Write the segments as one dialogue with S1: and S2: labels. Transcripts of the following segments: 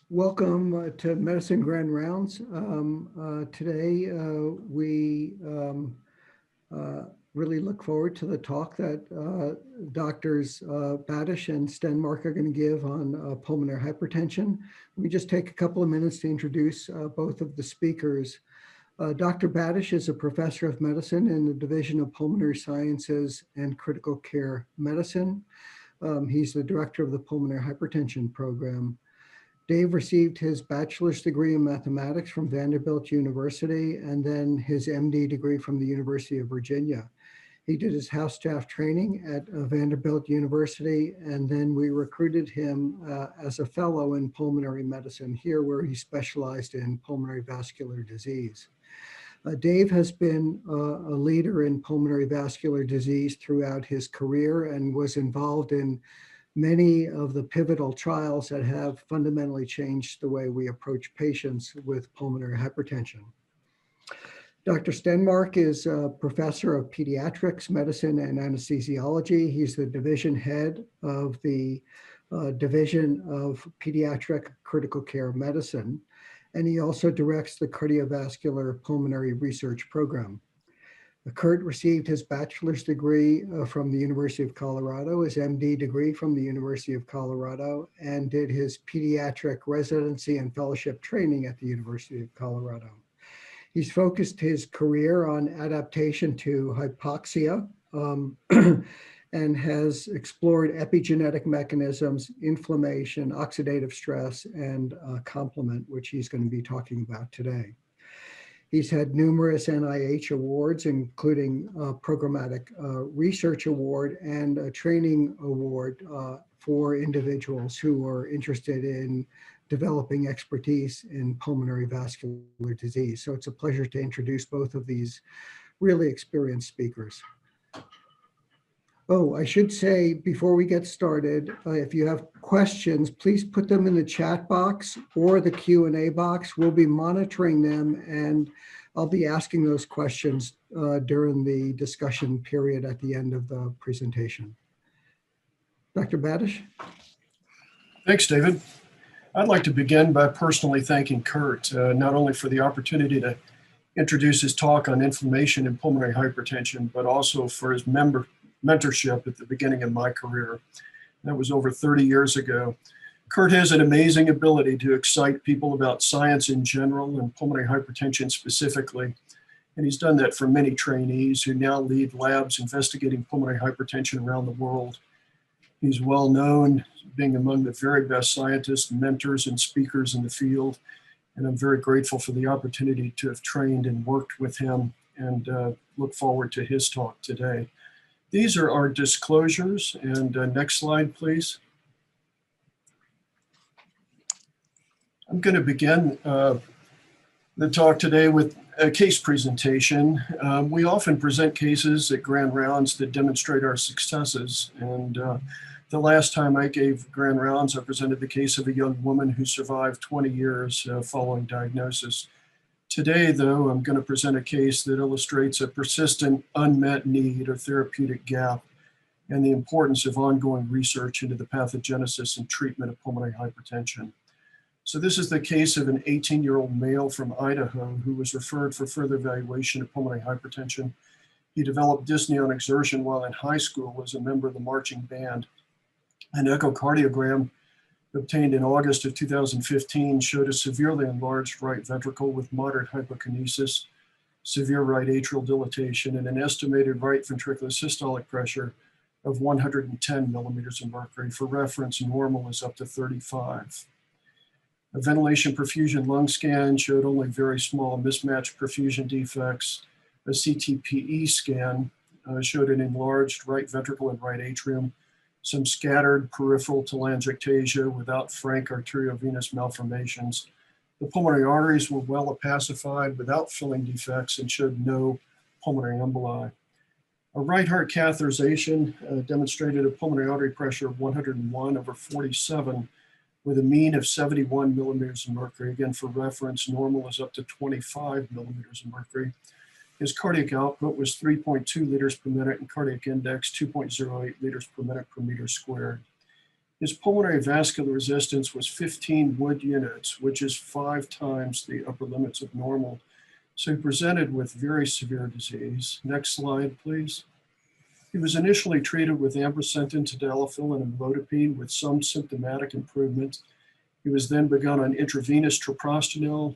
S1: Welcome to Medicine Grand Rounds. Today we really look forward to the talk that doctors Badesch and Stenmark are going to give on pulmonary hypertension. Let me just take a couple of minutes to introduce both of the speakers. Dr. Badesch is a professor of medicine in the Division of Pulmonary Sciences and Critical Care Medicine. He's the director of the Pulmonary Hypertension Program. Dave received his bachelor's degree in mathematics from Vanderbilt University and then his MD degree from the University of Virginia. He did his house staff training at Vanderbilt University, and then we recruited him as a fellow in pulmonary medicine here, where he specialized in pulmonary vascular disease. Dave has been a leader in pulmonary vascular disease throughout his career and was involved in many of the pivotal trials that have fundamentally changed the way we approach patients with pulmonary hypertension. Dr. Stenmark is a professor of pediatrics, medicine, and anesthesiology. He's the division head of the Division of Pediatric Critical Care Medicine, and he also directs the Cardiovascular Pulmonary Research Program. Kurt received his bachelor's degree from the University of Colorado, his MD degree from the University of Colorado, and did his pediatric residency and fellowship training at the University of Colorado. He's focused his career on adaptation to hypoxia and has explored epigenetic mechanisms, inflammation, oxidative stress, and complement, which he's going to be talking about today. He's had numerous NIH awards, including a Programmatic Research Award and a training award for individuals who are interested in developing expertise in pulmonary vascular disease. So it's a pleasure to introduce both of these really experienced speakers. Oh, I should say before we get started, if you have questions, please put them in the chat box or the Q&A box. We'll be monitoring them, and I'll be asking those questions during the discussion period at the end of the presentation. Dr. Badesch?
S2: Thanks, David. I'd like to begin by personally thanking Kurt, not only for the opportunity to introduce his talk on inflammation and pulmonary hypertension, but also for his mentorship at the beginning of my career. That was over 30 years ago. Kurt has an amazing ability to excite people about science in general and pulmonary hypertension specifically. And he's done that for many trainees who now lead labs investigating pulmonary hypertension around the world. He's well known, being among the very best scientists, mentors, and speakers in the field. And I'm very grateful for the opportunity to have trained and worked with him, and look forward to his talk today. These are our disclosures, and next slide, please. I'm going to begin the talk today with a case presentation. We often present cases at Grand Rounds that demonstrate our successes, and the last time I gave Grand Rounds, I presented the case of a young woman who survived 20 years following diagnosis. Today, though, I'm going to present a case that illustrates a persistent unmet need or therapeutic gap and the importance of ongoing research into the pathogenesis and treatment of pulmonary hypertension. So this is the case of an 18-year-old male from Idaho who was referred for further evaluation of pulmonary hypertension. He developed dyspnea on exertion while in high school as a member of the marching band. An echocardiogram obtained in August of 2015 showed a severely enlarged right ventricle with moderate hypokinesis, severe right atrial dilatation, and an estimated right ventricular systolic pressure of 110 millimeters of mercury. For reference, normal is up to 35. A ventilation perfusion lung scan showed only very small mismatched perfusion defects. A CTPE scan showed an enlarged right ventricle and right atrium, some scattered peripheral telangiectasia without frank arteriovenous malformations. The pulmonary arteries were well opacified without filling defects and showed no pulmonary emboli. A right heart catheterization demonstrated a pulmonary artery pressure of 101/47 with a mean of 71 millimeters of mercury. Again, for reference, normal is up to 25 millimeters of mercury. His cardiac output was 3.2 liters per minute and cardiac index 2.08 liters per minute per meter squared. His pulmonary vascular resistance was 15 Wood units, which is 5 times the upper limits of normal. So he presented with very severe disease. Next slide, please. He was initially treated with ambrisentan, tadalafil, and amlodipine with some symptomatic improvement. He was then begun on intravenous treprostinil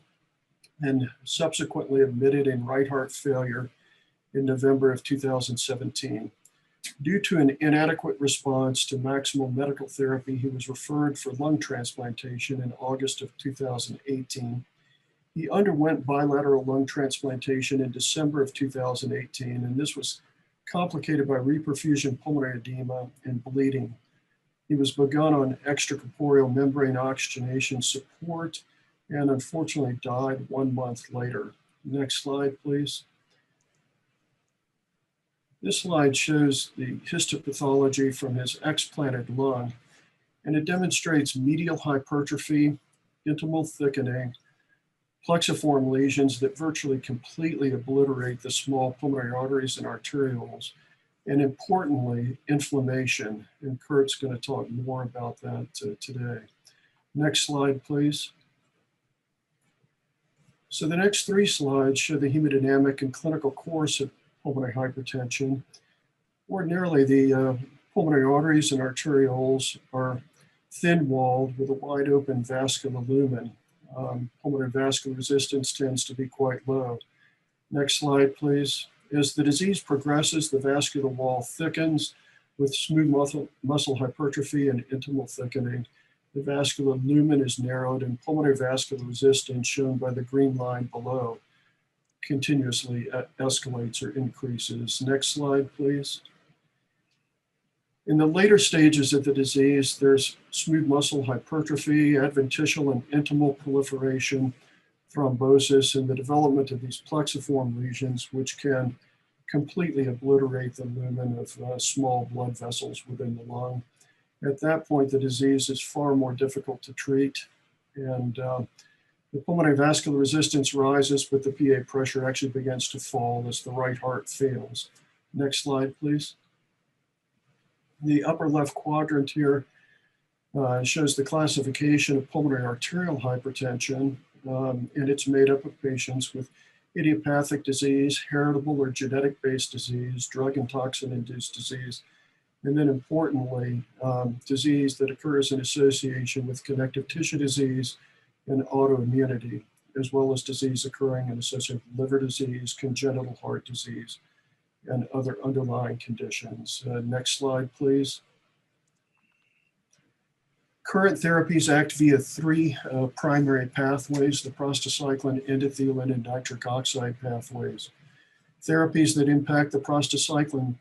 S2: and subsequently admitted in right heart failure in November of 2017. Due to an inadequate response to maximal medical therapy, he was referred for lung transplantation in August of 2018. He underwent bilateral lung transplantation in December of 2018, and this was complicated by reperfusion pulmonary edema and bleeding. He was begun on extracorporeal membrane oxygenation support and unfortunately died 1 month later. Next slide, please. This slide shows the histopathology from his explanted lung, and it demonstrates medial hypertrophy, intimal thickening, plexiform lesions that virtually completely obliterate the small pulmonary arteries and arterioles, and importantly, inflammation. And Kurt's going to talk more about that today. Next slide, please. So the next 3 slides show the hemodynamic and clinical course of pulmonary hypertension. Ordinarily, the pulmonary arteries and arterioles are thin-walled with a wide open vascular lumen. Pulmonary vascular resistance tends to be quite low. Next slide, please. As the disease progresses, the vascular wall thickens with smooth muscle hypertrophy and intimal thickening. The vascular lumen is narrowed, and pulmonary vascular resistance, shown by the green line below, continuously escalates or increases. Next slide, please. In the later stages of the disease, there's smooth muscle hypertrophy, adventitial and intimal proliferation, thrombosis, and the development of these plexiform lesions, which can completely obliterate the lumen of small blood vessels within the lung. At that point, the disease is far more difficult to treat, and the pulmonary vascular resistance rises, but the PA pressure actually begins to fall as the right heart fails. Next slide, please. The upper left quadrant here shows the classification of pulmonary arterial hypertension, and it's made up of patients with idiopathic disease, heritable or genetic-based disease, drug and toxin-induced disease, and then importantly, disease that occurs in association with connective tissue disease and autoimmunity, as well as disease occurring in association with liver disease, congenital heart disease, and other underlying conditions. Next slide, please. Current therapies act via 3 primary pathways: the prostacyclin, endothelin, and nitric oxide pathways. Therapies that impact the prostacyclin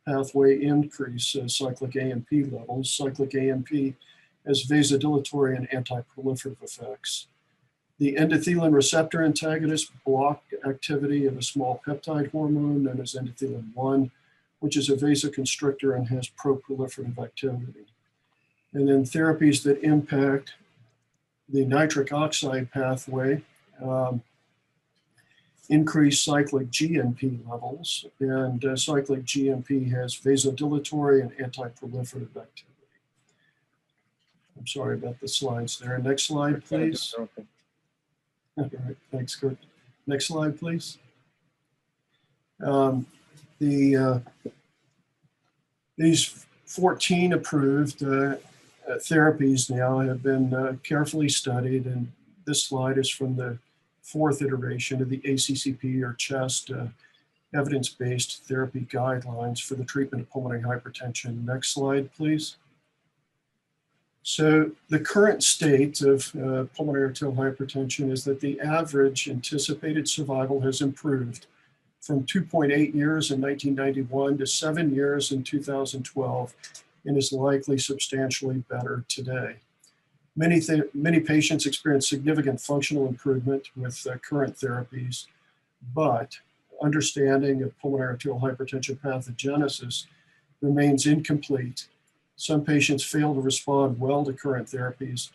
S2: pathway increase cyclic AMP levels. Cyclic AMP has vasodilatory and anti-proliferative effects. The endothelin receptor antagonists block activity of a small peptide hormone known as endothelin-1, which is a vasoconstrictor and has pro-proliferative activity. And then therapies that impact the nitric oxide pathway increase cyclic GMP levels, and cyclic GMP has vasodilatory and anti-proliferative activity. I'm sorry about the slides there. Next slide, please. All right, thanks, Kurt. Next slide, please. These 14 approved therapies now have been carefully studied, and this slide is from the 4th iteration of the ACCP or CHEST evidence-based therapy guidelines for the treatment of pulmonary hypertension. Next slide, please. So the current state of pulmonary arterial hypertension is that the average anticipated survival has improved from 2.8 years in 1991 to 7 years in 2012, and is likely substantially better today. Many patients experience significant functional improvement with current therapies, but understanding of pulmonary arterial hypertension pathogenesis remains incomplete. Some patients fail to respond well to current therapies,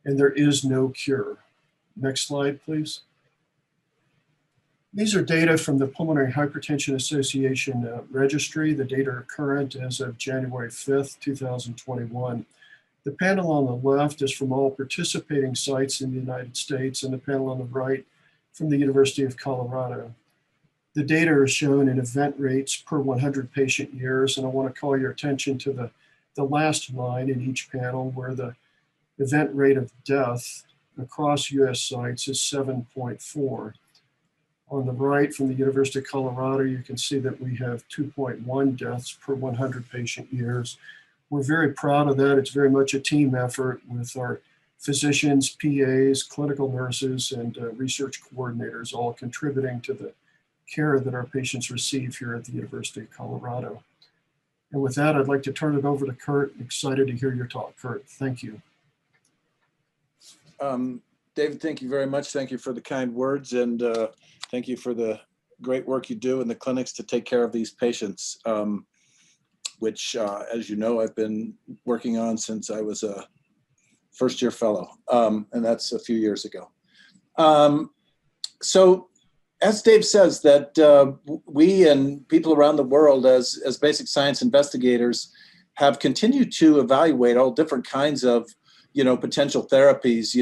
S2: and there is no cure. Next slide, please. These are data from the Pulmonary Hypertension Association Registry. The data are current as of January 5th, 2021. The panel on the left is from all participating sites in the United States, and the panel on the right from the University of Colorado. The data is shown in event rates per 100 patient years, and I want to call your attention to the last line in each panel, where the event rate of death across US sites is 7.4. On the right from the University of Colorado, you can see that we have 2.1 deaths per 100 patient years. We're very proud of that. It's very much a team effort with our physicians, PAs, clinical nurses, and research coordinators all contributing to the care that our patients receive here at the University of Colorado. And with that, I'd like to turn it over to Kurt. Excited to hear your talk, Kurt. Thank you.
S3: David, thank you very much. Thank you for the kind words, and thank you for the great work you do in the clinics to take care of these patients, which, as you know, I've been working on since I was a first-year fellow, and that's a few years ago. So, as Dave says, that we and people around the world as basic science investigators have continued to evaluate all different kinds of, potential therapies,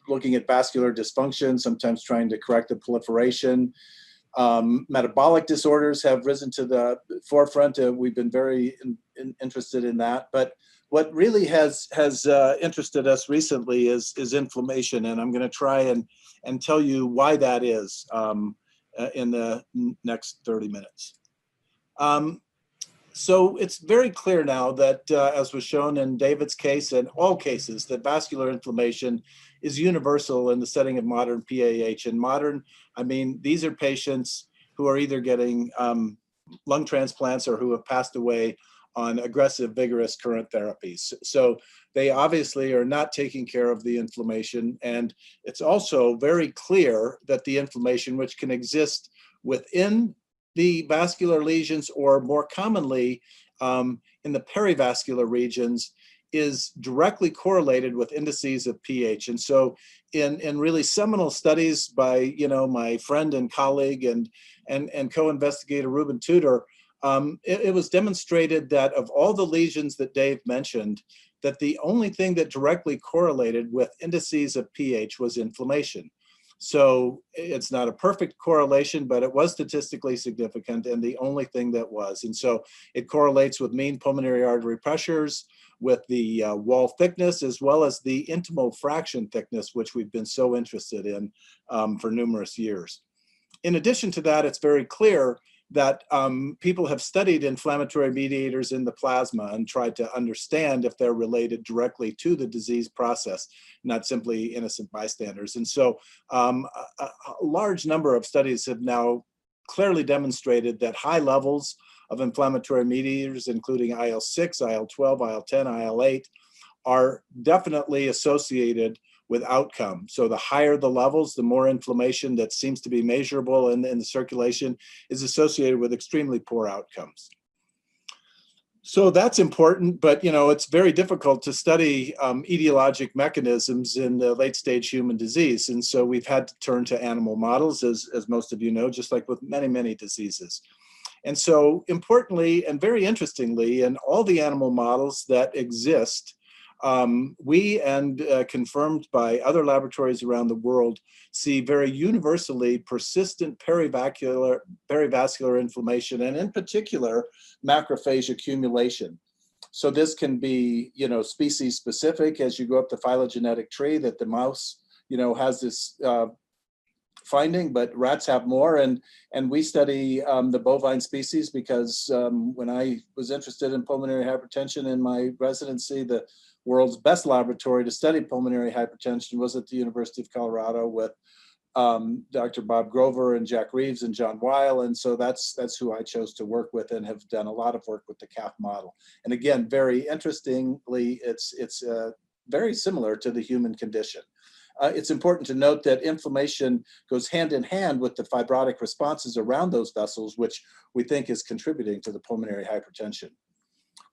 S3: looking at vascular dysfunction, sometimes trying to correct the proliferation. Metabolic disorders have risen to the forefront. We've been very interested in that. But what really has interested us recently is inflammation, and I'm going to try and tell you why that is in the next 30 minutes. So it's very clear now that, as was shown in David's case and all cases, that vascular inflammation is universal in the setting of modern PAH. And modern, I mean, these are patients who are either getting lung transplants or who have passed away on aggressive, vigorous current therapies. So they obviously are not taking care of the inflammation. And it's also very clear that the inflammation, which can exist within the vascular lesions or more commonly in the perivascular regions, is directly correlated with indices of pH. And so in really seminal studies by, my friend and colleague and co-investigator Ruben Tudor, it was demonstrated that of all the lesions that Dave mentioned, that the only thing that directly correlated with indices of pH was inflammation. So it's not a perfect correlation, but it was statistically significant and the only thing that was. And so it correlates with mean pulmonary artery pressures, with the wall thickness, as well as the intimal fraction thickness, which we've been so interested in for numerous years. In addition to that, it's very clear that people have studied inflammatory mediators in the plasma and tried to understand if they're related directly to the disease process, not simply innocent bystanders. And so a large number of studies have now clearly demonstrated that high levels of inflammatory mediators, including IL-6, IL-12, IL-10, IL-8, are definitely associated with outcome. So the higher the levels, the more inflammation that seems to be measurable in the circulation is associated with extremely poor outcomes. So that's important, but it's very difficult to study etiologic mechanisms in the late stage human disease. And so we've had to turn to animal models, as most of you know, just like with many, many diseases. And so importantly, and very interestingly, in all the animal models that exist, we and confirmed by other laboratories around the world see very universally persistent perivascular inflammation, and in particular macrophage accumulation. So this can be, species specific as you go up the phylogenetic tree, that the mouse, has this finding, but rats have more. And we study the bovine species because when I was interested in pulmonary hypertension in my residency, the world's best laboratory to study pulmonary hypertension was at the University of Colorado with Dr. Bob Grover and Jack Reeves and John Weil. And so that's who I chose to work with and have done a lot of work with the CAF model. And again, very interestingly, it's very similar to the human condition. It's important to note that inflammation goes hand in hand with the fibrotic responses around those vessels, which we think is contributing to the pulmonary hypertension.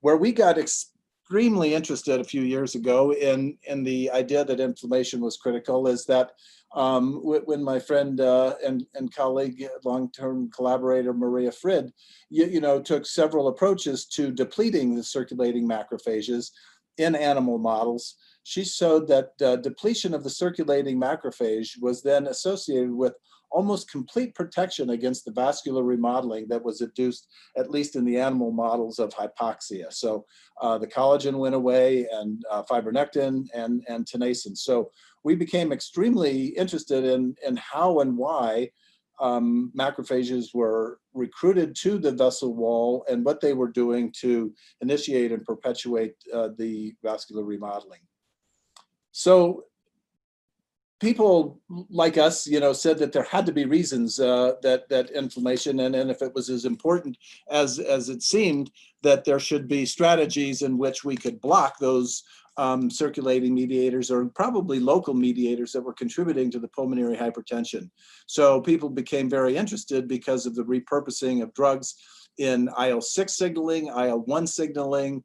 S3: Where we got extremely interested a few years ago in the idea that inflammation was critical is that when my friend and colleague, long-term collaborator Maria Frid, took several approaches to depleting the circulating macrophages, in animal models, she showed that depletion of the circulating macrophage was then associated with almost complete protection against the vascular remodeling that was induced, at least in the animal models, of hypoxia. So the collagen went away, and fibronectin and tenascin. So we became extremely interested in how and why macrophages were recruited to the vessel wall and what they were doing to initiate and perpetuate the vascular remodeling. So people like us, said that there had to be reasons that inflammation, and if it was as important as it seemed, that there should be strategies in which we could block those circulating mediators, or probably local mediators that were contributing to the pulmonary hypertension. So people became very interested because of the repurposing of drugs in IL-6 signaling, IL-1 signaling,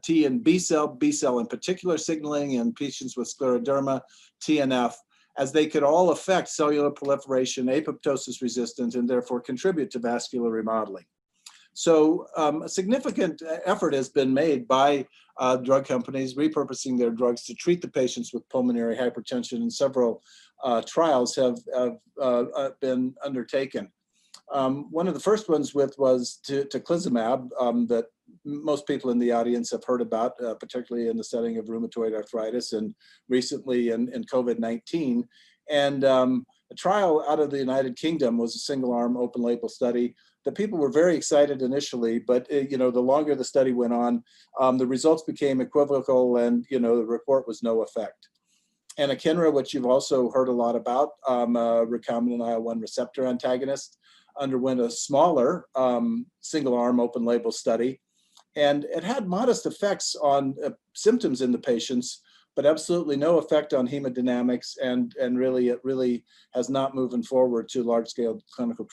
S3: T and B cell in particular signaling in patients with scleroderma, TNF, as they could all affect cellular proliferation, apoptosis resistance, and therefore contribute to vascular remodeling. So a significant effort has been made by drug companies repurposing their drugs to treat the patients with pulmonary hypertension, and several trials have been undertaken. One of the first ones was Rituximab, that most people in the audience have heard about, particularly in the setting of rheumatoid arthritis and recently in COVID-19. And a trial out of the United Kingdom was a single-arm open-label study that people were very excited initially, but the longer the study went on, the results became equivocal, and the report was no effect. Anakinra, which you've also heard a lot about, recombinant IL-1 receptor antagonist, underwent a smaller single-arm open-label study, and it had modest effects on symptoms in the patients, but absolutely no effect on hemodynamics, and really it really has not moved forward to large-scale clinical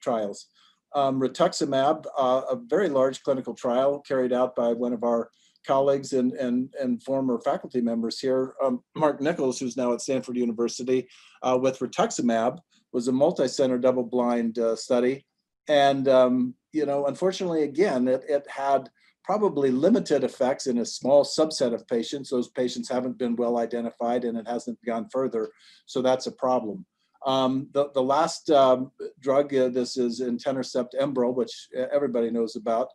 S3: trials. Rituximab, a very large clinical trial carried out by one of our colleagues and former faculty members here, Mark Nichols, who's now at Stanford University, with Rituximab, was a multi-center double-blind study. And, unfortunately, again, it had probably limited effects in a small subset of patients. Those patients haven't been well identified, and it hasn't gone further. So that's a problem. The last drug, this is etanercept Enbrel, which everybody knows about.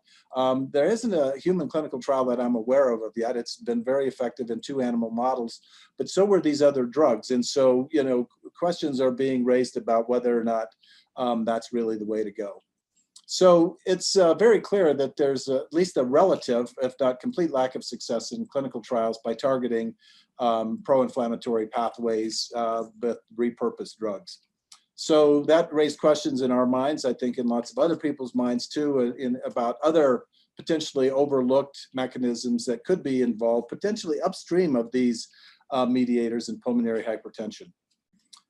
S3: There isn't a human clinical trial that I'm aware of yet. It's been very effective in 2 animal models, but so were these other drugs. And so, questions are being raised about whether or not that's really the way to go. So it's very clear that there's at least a relative, if not complete, lack of success in clinical trials by targeting pro-inflammatory pathways with repurposed drugs. So that raised questions in our minds, I think in lots of other people's minds too, about other potentially overlooked mechanisms that could be involved, potentially upstream of these mediators in pulmonary hypertension.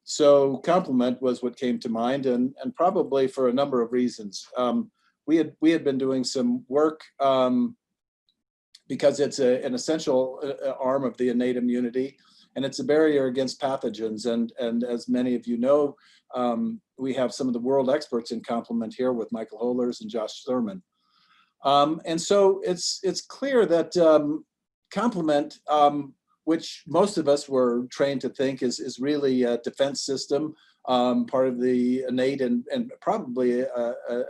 S3: So complement was what came to mind, and probably for a number of reasons. We had been doing some work because it's an essential arm of the innate immunity, and it's a barrier against pathogens. And as many of you know, we have some of the world experts in complement here with Michael Hollers and Josh Thurman. And so it's clear that complement, which most of us were trained to think is really a defense system, part of the innate and probably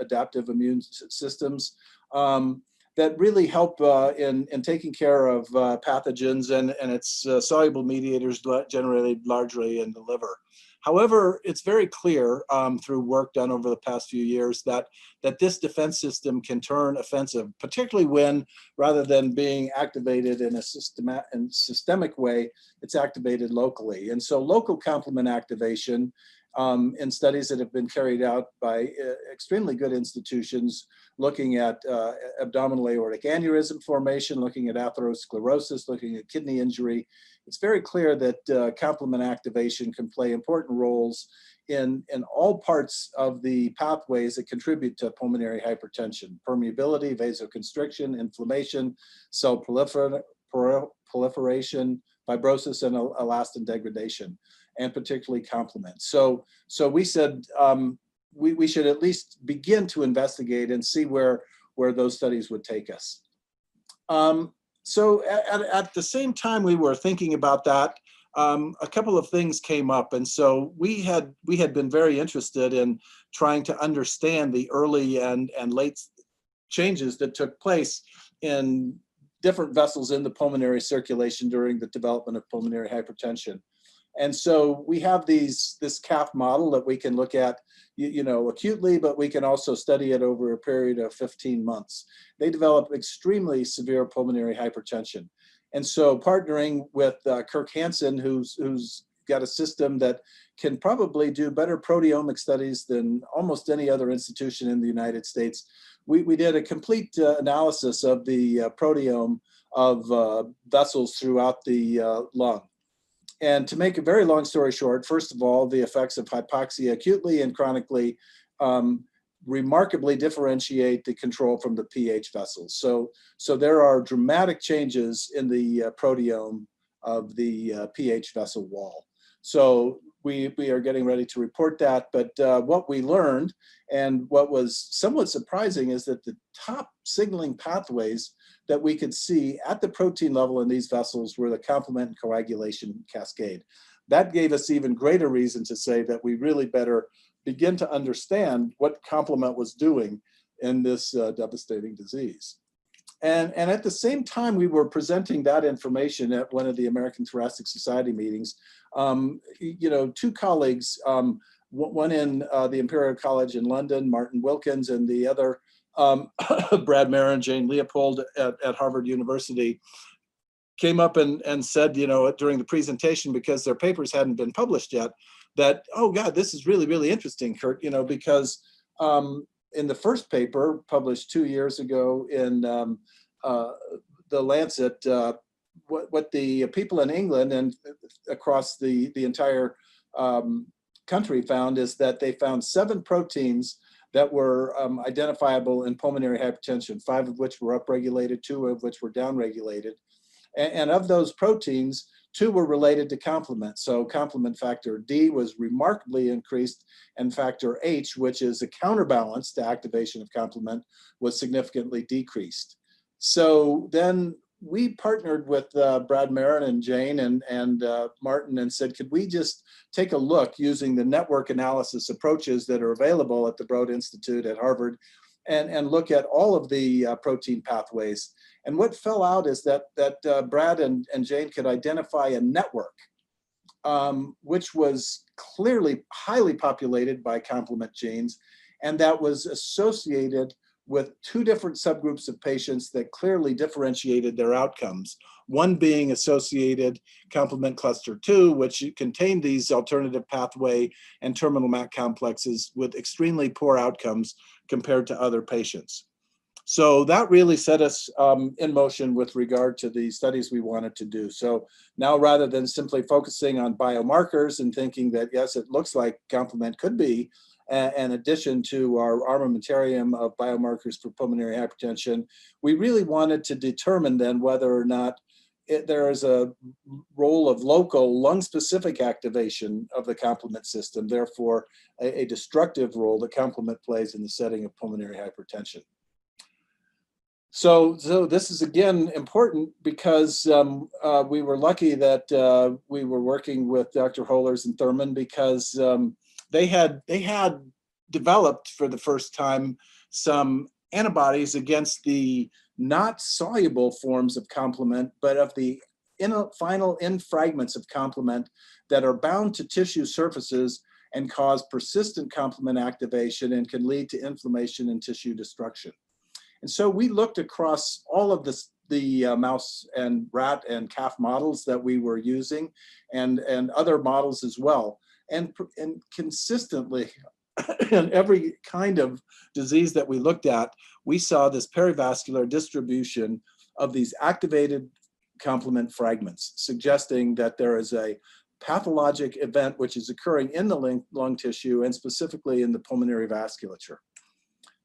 S3: adaptive immune systems, that really help in taking care of pathogens and its soluble mediators generated largely in the liver. However, it's very clear through work done over the past few years that this defense system can turn offensive, particularly when, rather than being activated in a systemic way, it's activated locally. And so local complement activation in studies that have been carried out by extremely good institutions, looking at abdominal aortic aneurysm formation, looking at atherosclerosis, looking at kidney injury, it's very clear that complement activation can play important roles in all parts of the pathways that contribute to pulmonary hypertension: permeability, vasoconstriction, inflammation, cell proliferation, fibrosis, and elastin degradation, and particularly complement. So we said we should at least begin to investigate and see where those studies would take us. So at the same time we were thinking about that, a couple of things came up. And so we had been very interested in trying to understand the early and late changes that took place in different vessels in the pulmonary circulation during the development of pulmonary hypertension. And so we have this CAF model that we can look at, acutely, but we can also study it over a period of 15 months. They develop extremely severe pulmonary hypertension. And so partnering with Kirk Hansen, who's got a system that can probably do better proteomic studies than almost any other institution in the United States, we did a complete analysis of the proteome of vessels throughout the lung. And to make a very long story short, first of all, the effects of hypoxia acutely and chronically remarkably differentiate the control from the pH vessels. So there are dramatic changes in the proteome of the pH vessel wall. So we are getting ready to report that. But what we learned, and what was somewhat surprising, is that the top signaling pathways that we could see at the protein level in these vessels were the complement and coagulation cascade. That gave us even greater reason to say that we really better begin to understand what complement was doing in this devastating disease. And at the same time we were presenting that information at one of the American Thoracic Society meetings, two colleagues, one in the Imperial College in London, Martin Wilkins, and the other, Brad Mayer and Jane Leopold at Harvard University, came up and said, during the presentation, because their papers hadn't been published yet, that, oh God, this is really, really interesting, Kurt, because in the first paper published 2 years ago in the Lancet, what the people in England and across the entire country found is that they found 7 proteins that were identifiable in pulmonary hypertension, 5 of which were upregulated, 2 of which were downregulated. And of those proteins, 2 were related to complement. So complement factor D was remarkably increased, and factor H, which is a counterbalance to activation of complement, was significantly decreased. So then we partnered with Brad Marin and Jane and Martin and said, could we just take a look using the network analysis approaches that are available at the Broad Institute at Harvard and look at all of the protein pathways. And what fell out is that Brad and Jane could identify a network which was clearly highly populated by complement genes, and that was associated with 2 different subgroups of patients that clearly differentiated their outcomes. One being associated complement cluster 2, which contained these alternative pathway and terminal MAC complexes with extremely poor outcomes compared to other patients. So that really set us in motion with regard to the studies we wanted to do. So now, rather than simply focusing on biomarkers and thinking that, yes, it looks like complement could be an addition to our armamentarium of biomarkers for pulmonary hypertension, we really wanted to determine then whether or not there is a role of local lung-specific activation of the complement system, therefore a destructive role that complement plays in the setting of pulmonary hypertension. So this is again important because we were lucky that we were working with Dr. Holers and Thurman, because they had developed for the first time some antibodies against the not soluble forms of complement, but of the final end fragments of complement that are bound to tissue surfaces and cause persistent complement activation and can lead to inflammation and tissue destruction. And so we looked across all of the mouse and rat and calf models that we were using, and other models as well. And consistently, in every kind of disease that we looked at, we saw this perivascular distribution of these activated complement fragments, suggesting that there is a pathologic event which is occurring in the lung tissue and specifically in the pulmonary vasculature.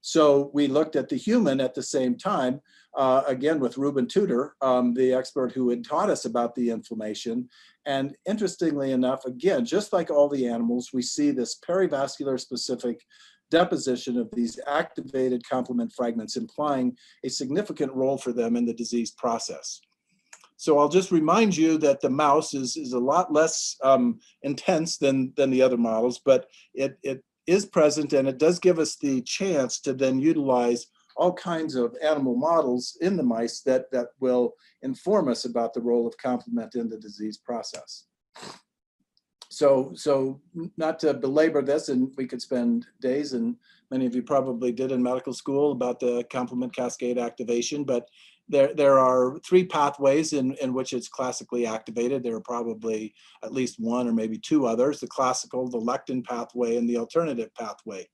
S3: So we looked at the human at the same time, again with Ruben Tudor, the expert who had taught us about the inflammation. And interestingly enough, again, just like all the animals, we see this perivascular specific deposition of these activated complement fragments, implying a significant role for them in the disease process. So I'll just remind you that the mouse is a lot less intense than the other models, but it is present, and it does give us the chance to then utilize all kinds of animal models in the mice that will inform us about the role of complement in the disease process. So not to belabor this, and we could spend days, and many of you probably did in medical school, about the complement cascade activation, but there are three pathways in which it's classically activated. There are probably at least one or maybe two others: the classical, the lectin pathway, and the alternative pathway.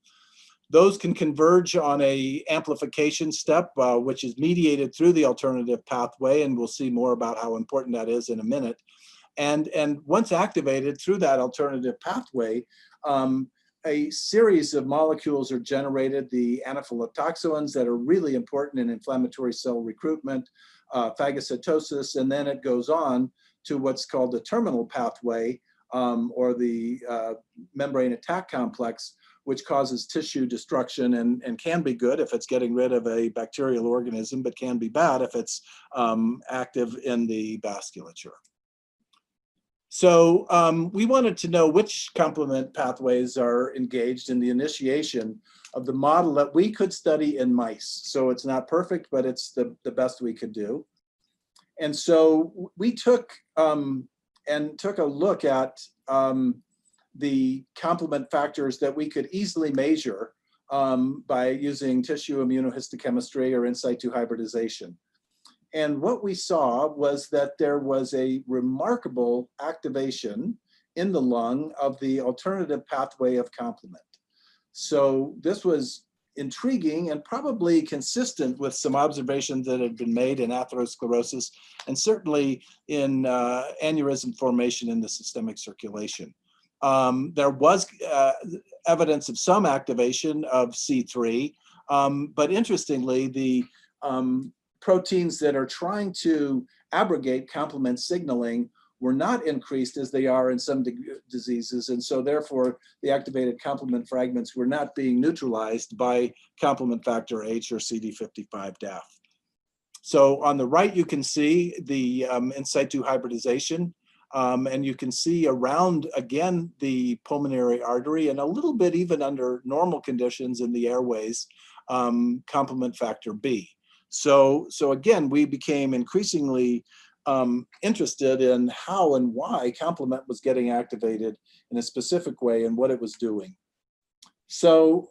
S3: Those can converge on a amplification step, which is mediated through the alternative pathway, and we'll see more about how important that is in a minute. And once activated through that alternative pathway, a series of molecules are generated, the anaphylatoxins that are really important in inflammatory cell recruitment, phagocytosis, and then it goes on to what's called the terminal pathway, or the membrane attack complex, which causes tissue destruction and can be good if it's getting rid of a bacterial organism, but can be bad if it's active in the vasculature. So we wanted to know which complement pathways are engaged in the initiation of the model that we could study in mice. So it's not perfect, but it's the best we could do. And so we took a look at the complement factors that we could easily measure by using tissue immunohistochemistry or in situ hybridization. And what we saw was that there was a remarkable activation in the lung of the alternative pathway of complement. So this was intriguing and probably consistent with some observations that had been made in atherosclerosis and certainly in aneurysm formation in the systemic circulation. There was evidence of some activation of C3, but interestingly, the proteins that are trying to abrogate complement signaling were not increased as they are in some diseases, and so therefore the activated complement fragments were not being neutralized by complement factor H or CD55-DAF. So on the right you can see the in situ hybridization, and you can see around, again, the pulmonary artery and a little bit even under normal conditions in the airways, complement factor B. So again, we became increasingly interested in how and why complement was getting activated in a specific way and what it was doing. So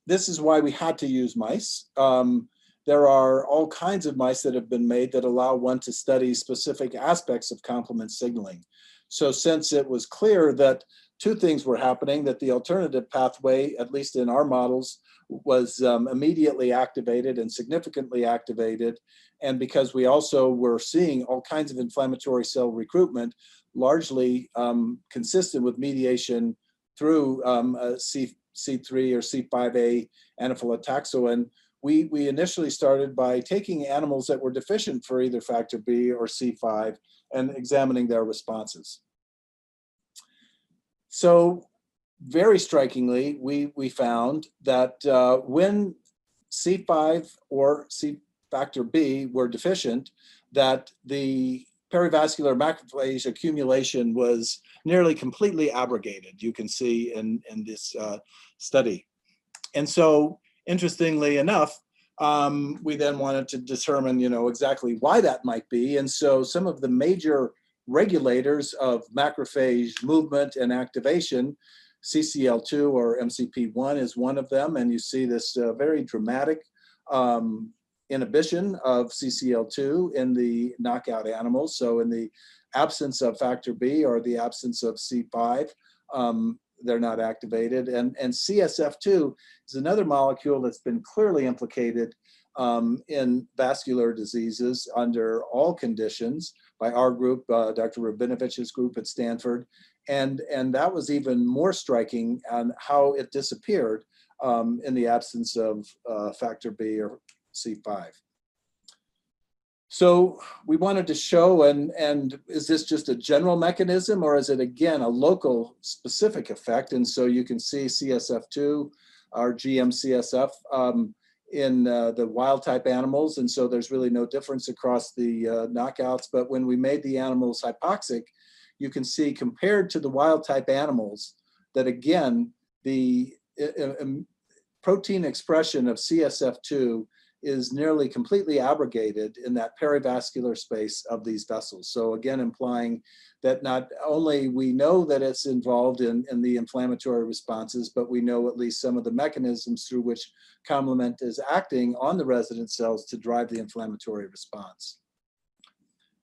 S3: this is why we had to use mice. There are all kinds of mice that have been made that allow one to study specific aspects of complement signaling. So since it was clear that two things were happening, that the alternative pathway, at least in our models, was immediately activated and significantly activated, and because we also were seeing all kinds of inflammatory cell recruitment, largely consistent with mediation through C3 or C5a anaphylatoxin, we initially started by taking animals that were deficient for either factor B or C5 and examining their responses. So very strikingly, we found that when C5 or C factor B were deficient, that the perivascular macrophage accumulation was nearly completely abrogated, you can see in this study. And so, interestingly enough, we then wanted to determine, exactly why that might be. And so some of the major regulators of macrophage movement and activation, CCL2 or MCP1 is one of them, and you see this very dramatic inhibition of CCL2 in the knockout animals. So in the absence of factor B or the absence of C5, they're not activated. And CSF2 is another molecule that's been clearly implicated in vascular diseases under all conditions by our group, Dr. Rabinovich's group at Stanford. And that was even more striking on how it disappeared in the absence of factor B or C5. So we wanted to show, and is this just a general mechanism, or is it again a local specific effect? And so you can see CSF2, our GM-CSF, the wild type animals, and so there's really no difference across the knockouts. But when we made the animals hypoxic, you can see compared to the wild type animals that again, the protein expression of CSF2 is nearly completely abrogated in that perivascular space of these vessels. So again, implying that not only we know that it's involved in the inflammatory responses, but we know at least some of the mechanisms through which complement is acting on the resident cells to drive the inflammatory response.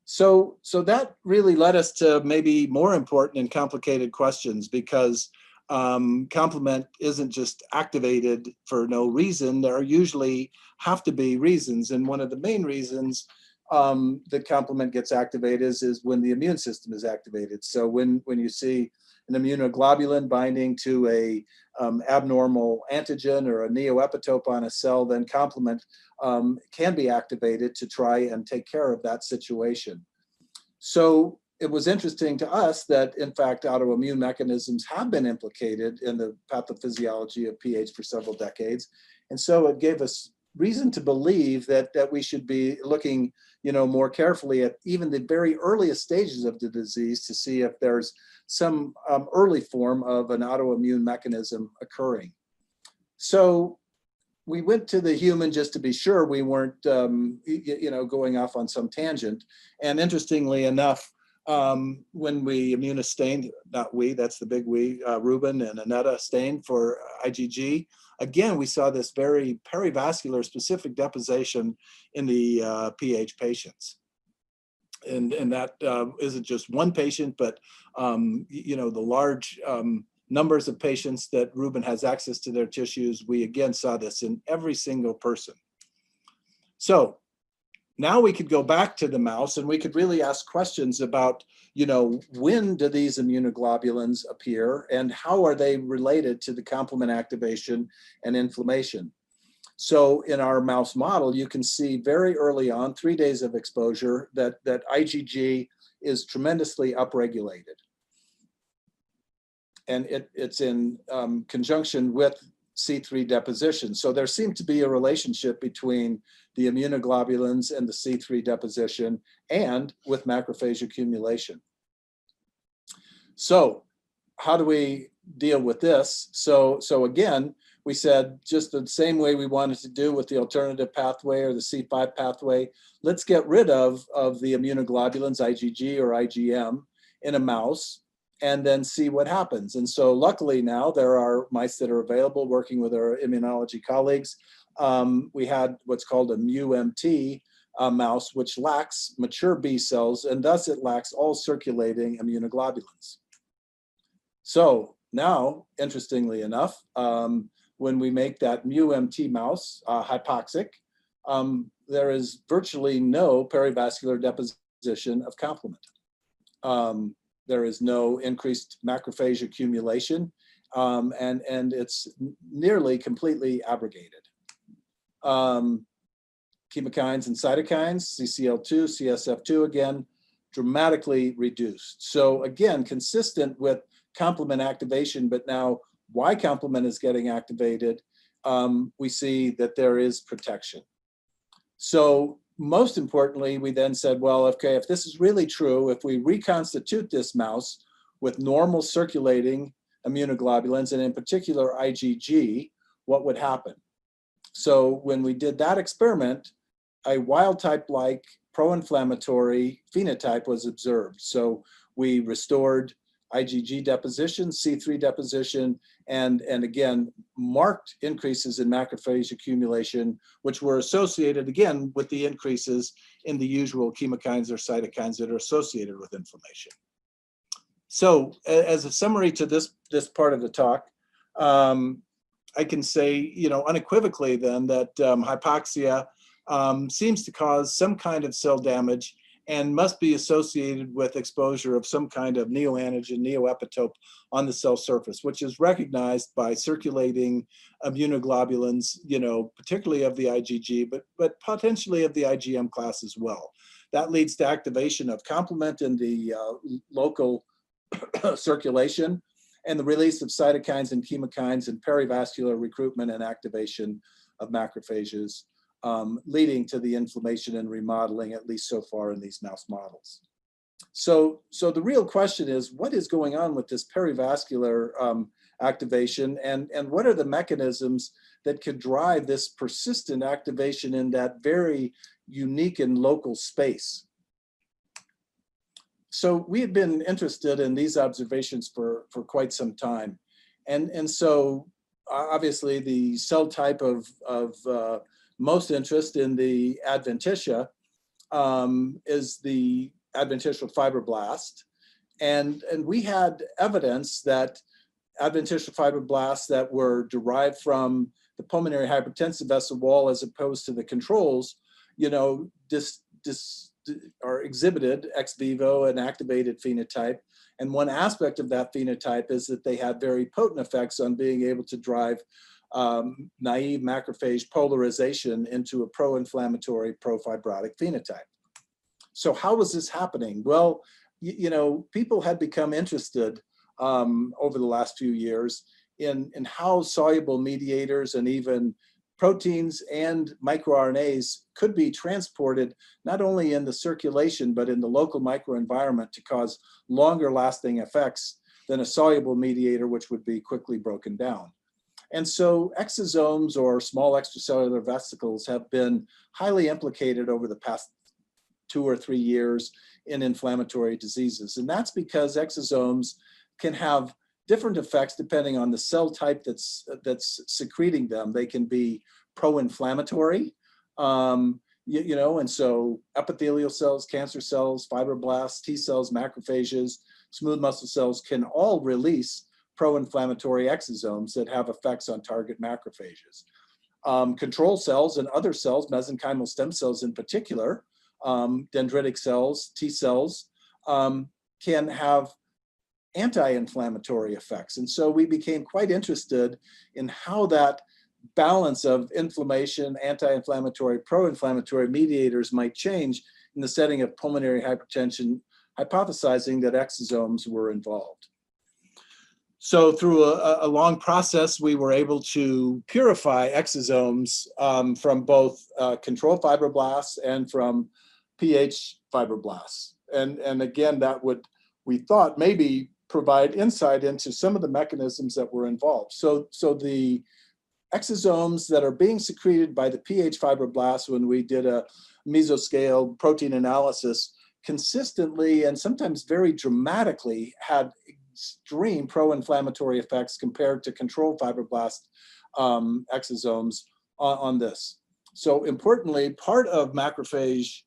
S3: So that really led us to maybe more important and complicated questions, because complement isn't just activated for no reason. There usually have to be reasons, and one of the main reasons that complement gets activated is when the immune system is activated. So when you see an immunoglobulin binding to a abnormal antigen or a neoepitope on a cell, then complement can be activated to try and take care of that situation. So it was interesting to us that, in fact, autoimmune mechanisms have been implicated in the pathophysiology of PH for several decades. And so it gave us reason to believe that we should be looking, more carefully at even the very earliest stages of the disease to see if there's some early form of an autoimmune mechanism occurring. So we went to the human just to be sure we weren't, going off on some tangent. And interestingly enough, when we immunostained, not we, that's the big we, Ruben and Annetta stained for IgG, again, we saw this very perivascular specific deposition in the PH patients. And that isn't just one patient, but, the large numbers of patients that Ruben has access to their tissues, we again saw this in every single person. So now we could go back to the mouse and we could really ask questions about, when do these immunoglobulins appear and how are they related to the complement activation and inflammation? So in our mouse model, you can see very early on, 3 days of exposure, that IgG is tremendously upregulated. And it's in conjunction with C3 deposition. So there seemed to be a relationship between the immunoglobulins and the C3 deposition and with macrophage accumulation. So how do we deal with this? So again, we said just the same way we wanted to do with the alternative pathway or the C5 pathway, let's get rid of the immunoglobulins, IgG or IgM, in a mouse and then see what happens. And so luckily now there are mice that are available working with our immunology colleagues. We had what's called a MUMT mouse, which lacks mature B cells, and thus it lacks all circulating immunoglobulins. So now, interestingly enough, when we make that MUMT mouse hypoxic, there is virtually no perivascular deposition of complement. There is no increased macrophage accumulation, and it's nearly completely abrogated. Chemokines and cytokines, CCL2, CSF2, again, dramatically reduced. So again, consistent with complement activation, but now why complement is getting activated, we see that there is protection. So most importantly, we then said, well, okay, if this is really true, if we reconstitute this mouse with normal circulating immunoglobulins, and in particular IgG, what would happen? So when we did that experiment, a wild type-like pro-inflammatory phenotype was observed. So we restored IgG deposition, C3 deposition, and again, marked increases in macrophage accumulation, which were associated again with the increases in the usual chemokines or cytokines that are associated with inflammation. So as a summary to this part of the talk, I can say, unequivocally then that hypoxia seems to cause some kind of cell damage and must be associated with exposure of some kind of neoantigen, neoepitope on the cell surface, which is recognized by circulating immunoglobulins, particularly of the IgG, but potentially of the IgM class as well. That leads to activation of complement in the local circulation and the release of cytokines and chemokines and perivascular recruitment and activation of macrophages, leading to the inflammation and remodeling, at least so far in these mouse models. So the real question is, what is going on with this perivascular activation, and what are the mechanisms that could drive this persistent activation in that very unique and local space? So we had been interested in these observations for quite some time. And so obviously the cell type of most interest in the adventitia is the adventitial fibroblast. And we had evidence that adventitial fibroblasts that were derived from the pulmonary hypertensive vessel wall as opposed to the controls, you know, are exhibited ex vivo an activated phenotype. And one aspect of that phenotype is that they had very potent effects on being able to drive naive macrophage polarization into a pro-inflammatory, pro-fibrotic phenotype. So how was this happening? Well, you know, people had become interested over the last few years in how soluble mediators and even proteins and microRNAs could be transported not only in the circulation, but in the local microenvironment to cause longer lasting effects than a soluble mediator, which would be quickly broken down. And so exosomes, or small extracellular vesicles, have been highly implicated over the past 2 or 3 years in inflammatory diseases. And that's because exosomes can have different effects depending on the cell type that's secreting them. They can be pro-inflammatory, you know, and so epithelial cells, cancer cells, fibroblasts, T cells, macrophages, smooth muscle cells can all release pro-inflammatory exosomes that have effects on target macrophages. Control cells and other cells, mesenchymal stem cells in particular, dendritic cells, T cells, can have anti-inflammatory effects. And so we became quite interested in how that balance of inflammation, anti-inflammatory, pro-inflammatory mediators might change in the setting of pulmonary hypertension, hypothesizing that exosomes were involved. So through a long process, we were able to purify exosomes from both control fibroblasts and from pH fibroblasts. And again, that would, we thought, maybe provide insight into some of the mechanisms that were involved. So the exosomes that are being secreted by the pH fibroblasts, when we did a mesoscale protein analysis, consistently and sometimes very dramatically had extreme pro-inflammatory effects compared to control fibroblast exosomes on this. So importantly, part of macrophage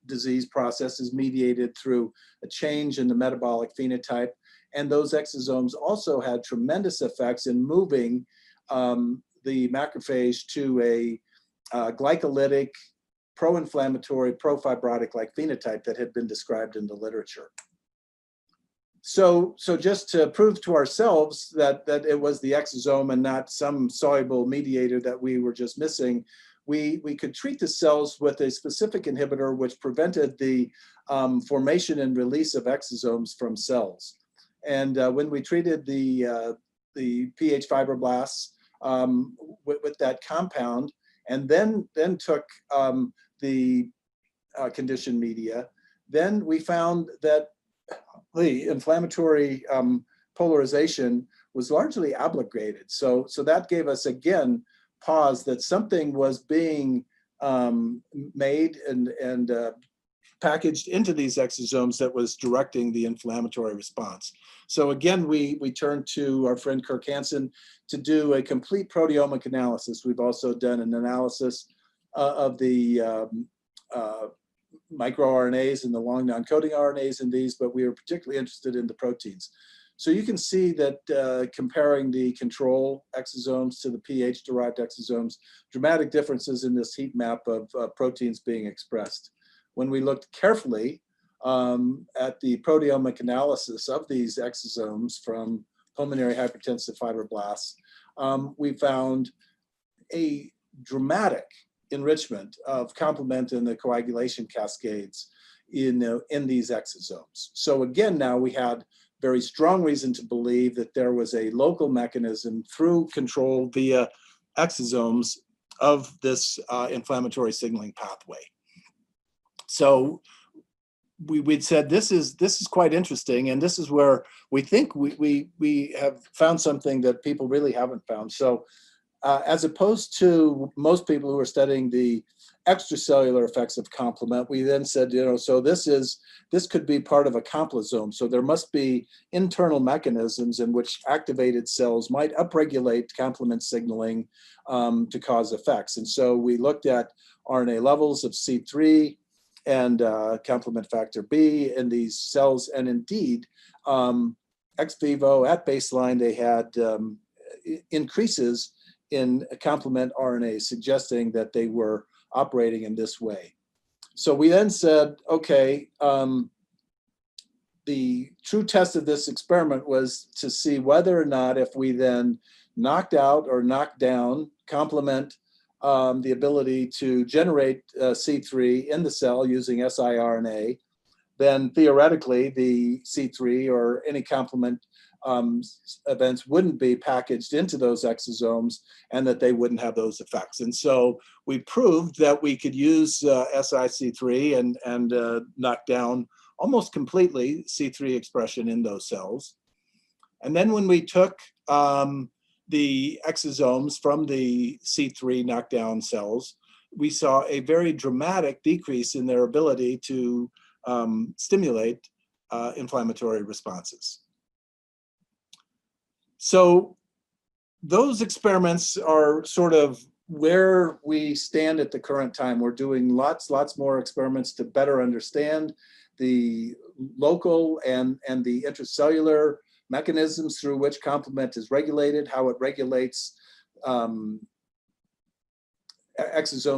S3: disease process is mediated through a change in the metabolic phenotype. And those exosomes also had tremendous effects in moving the macrophage to a glycolytic, pro-inflammatory, pro-fibrotic-like phenotype that had been described in the literature. So just to prove to ourselves that it was the exosome and not some soluble mediator that we were just missing, we could treat the cells with a specific inhibitor which prevented the formation and release of exosomes from cells. And when we treated the pH fibroblasts with that compound, and then took the conditioned media, then we found that the inflammatory polarization was largely abrogated. So that gave us, again, pause that something was being made and packaged into these exosomes that was directing the inflammatory response. So again, we turned to our friend Kirk Hansen to do a complete proteomic analysis. We've also done an analysis of the microRNAs and the long non-coding RNAs in these, but we were particularly interested in the proteins. So you can see that comparing the control exosomes to the pH-derived exosomes, dramatic differences in this heat map of proteins being expressed. When we looked carefully at the proteomic analysis of these exosomes from pulmonary hypertensive fibroblasts, we found a dramatic enrichment of complement and the coagulation cascades in these exosomes. So again, now we had very strong reason to believe that there was a local mechanism through control via exosomes of this inflammatory signaling pathway. So we'd said this is quite interesting, and this is where we think we have found something that people really haven't found. So as opposed to most people who are studying the extracellular effects of complement, we then said, so this could be part of a complosome. So there must be internal mechanisms in which activated cells might upregulate complement signaling to cause effects. And so we looked at RNA levels of C3 and complement factor B in these cells, and indeed, ex vivo at baseline, they had increases in complement RNA, suggesting that they were operating in this way. So we then said, okay, the true test of this experiment was to see whether or not if we then knocked out or knocked down complement the ability to generate C3 in the cell using siRNA, then theoretically the C3 or any complement events wouldn't be packaged into those exosomes and that they wouldn't have those effects. And so we proved that we could use siC3 and knock down almost completely C3 expression in those cells. And then when we took the exosomes from the C3 knockdown cells, we saw a very dramatic decrease in their ability to stimulate inflammatory responses. So those experiments are sort of where we stand at the current time. We're doing lots more experiments to better understand the local and the intracellular mechanisms through which complement is regulated, how it regulates exosome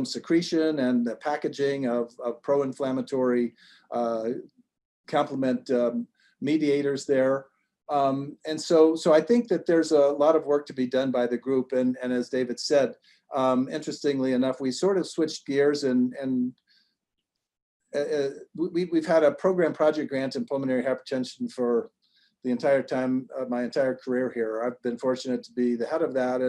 S3: secretion and the packaging of pro-inflammatory complement mediators there. And so I think that there's a lot of work to be done by the group. And as David said, interestingly enough, we sort of switched gears and we've had a program project grant in pulmonary hypertension for the entire time of my entire career here. I've been fortunate to be the head of that,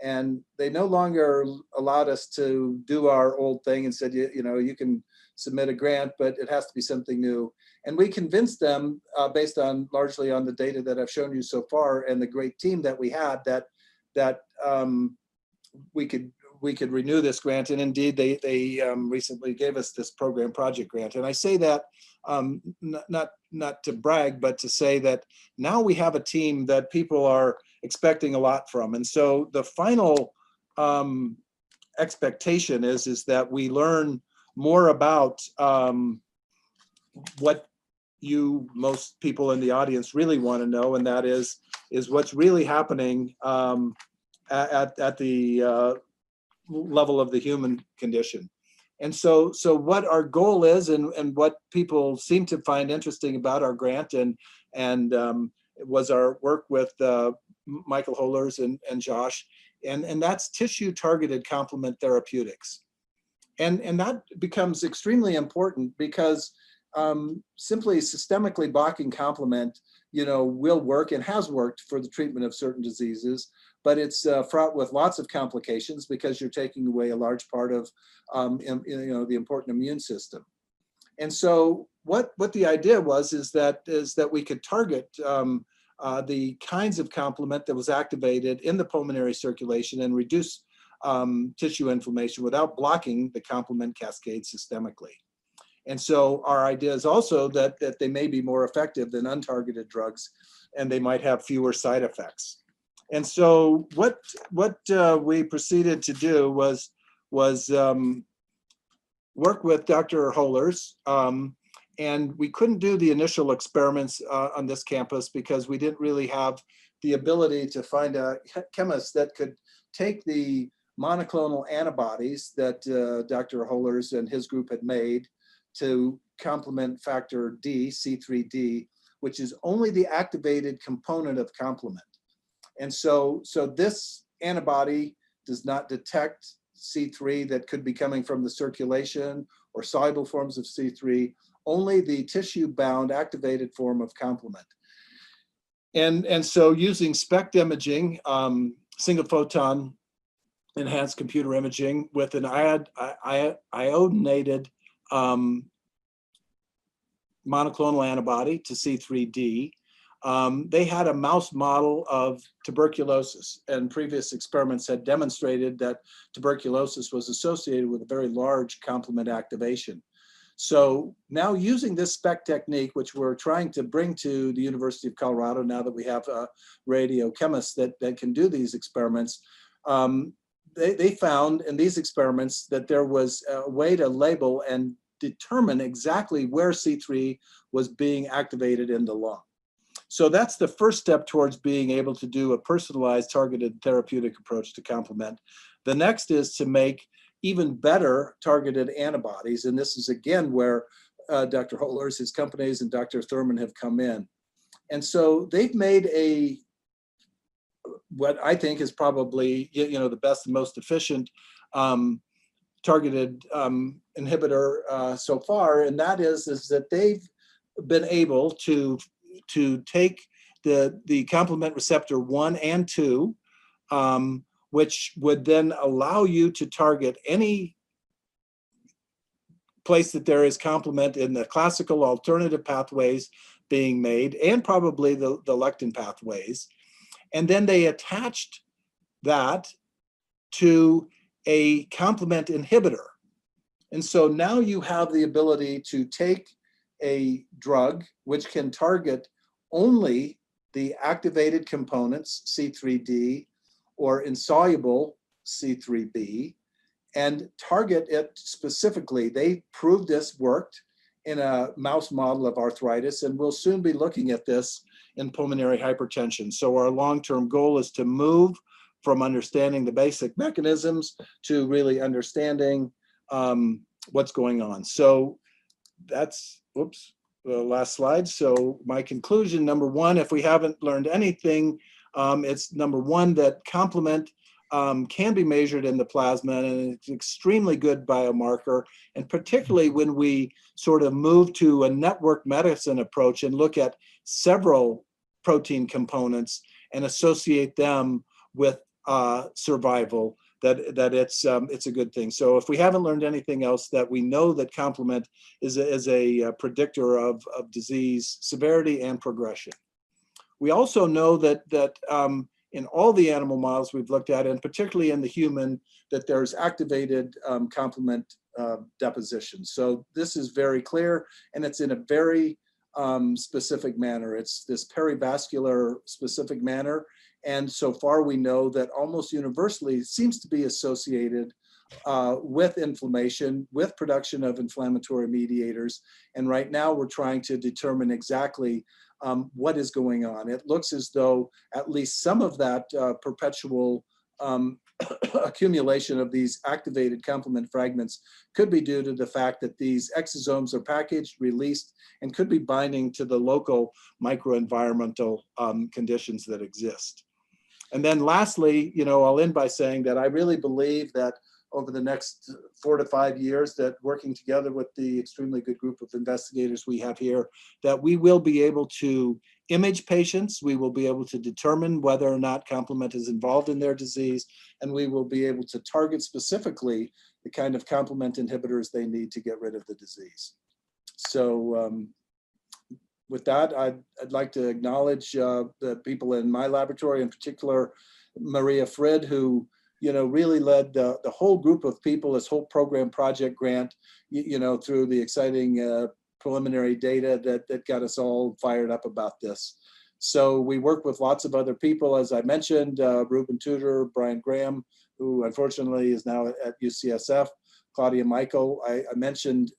S3: and they no longer allowed us to do our old thing and said, you can submit a grant, but it has to be something new. And we convinced them, based on largely on the data that I've shown you so far and the great team that we had, that we could renew this grant. And indeed, they recently gave us this program project grant. And I say that not to brag, but to say that now we have a team that people are expecting a lot from. And so the final expectation is that we learn more about what most people in the audience really want to know, and that is what's really happening at the level of the human condition. And so what our goal is, and what people seem to find interesting about our grant, and it was our work with Michael Hollers and Josh, and that's tissue-targeted complement therapeutics. And that becomes extremely important because simply systemically blocking complement, will work and has worked for the treatment of certain diseases, but it's fraught with lots of complications because you're taking away a large part of the important immune system. And so what the idea is that we could target the kinds of complement that was activated in the pulmonary circulation and reduce tissue inflammation without blocking the complement cascade systemically. And so our idea is also that they may be more effective than untargeted drugs, and they might have fewer side effects. And so what we proceeded to do was work with Dr. Hollers, and we couldn't do the initial experiments on this campus because we didn't really have the ability to find a chemist that could take the monoclonal antibodies that Dr. Hollers and his group had made to complement factor D, C3D, which is only the activated component of complement. And so this antibody does not detect C3 that could be coming from the circulation or soluble forms of C3, only the tissue-bound activated form of complement. And so using SPECT imaging, single photon enhanced computer imaging with an iodinated monoclonal antibody to C3D. They had a mouse model of tuberculosis, and previous experiments had demonstrated that tuberculosis was associated with a very large complement activation. So now using this SPECT technique, which we're trying to bring to the University of Colorado now that we have radiochemists that can do these experiments, they found in these experiments that there was a way to label and determine exactly where C3 was being activated in the lung. So that's the first step towards being able to do a personalized targeted therapeutic approach to complement. The next is to make even better targeted antibodies. And this is again where Dr. Hollers, his companies, and Dr. Thurman have come in. And so they've made what I think is probably the best and most efficient targeted inhibitor so far, and that is that they've been able to take the complement receptor 1 and 2, which would then allow you to target any place that there is complement in the classical alternative pathways being made, and probably the lectin pathways. And then they attached that to a complement inhibitor. And so now you have the ability to take a drug which can target only the activated components, C3D, or insoluble C3b, and target it specifically. They proved this worked in a mouse model of arthritis, and we'll soon be looking at this in pulmonary hypertension. So our long-term goal is to move from understanding the basic mechanisms to really understanding what's going on. So that's, whoops, the last slide. So my conclusion, number one, if we haven't learned anything, it's number one, that complement can be measured in the plasma, and it's an extremely good biomarker. And particularly when we sort of move to a network medicine approach and look at several protein components and associate them with survival, that it's a good thing. So if we haven't learned anything else, that we know that complement is a predictor of disease severity and progression. We also know that in all the animal models we've looked at, and particularly in the human, that there's activated complement deposition. So this is very clear, and it's in a very specific manner. It's this perivascular specific manner. And so far we know that almost universally seems to be associated with inflammation, with production of inflammatory mediators. And right now we're trying to determine exactly what is going on. It looks as though at least some of that perpetual accumulation of these activated complement fragments could be due to the fact that these exosomes are packaged, released, and could be binding to the local microenvironmental conditions that exist. And then lastly, I'll end by saying that I really believe that over the next 4 to 5 years, that working together with the extremely good group of investigators we have here, that we will be able to image patients, we will be able to determine whether or not complement is involved in their disease, and we will be able to target specifically the kind of complement inhibitors they need to get rid of the disease. So with that, I'd like to acknowledge the people in my laboratory, in particular, Maria Frid, who really led the whole group of people, this whole program project grant, through the exciting preliminary data that got us all fired up about this. So we work with lots of other people, as I mentioned, Ruben Tudor, Brian Graham, who unfortunately is now at UCSF, Claudia Michael. I mentioned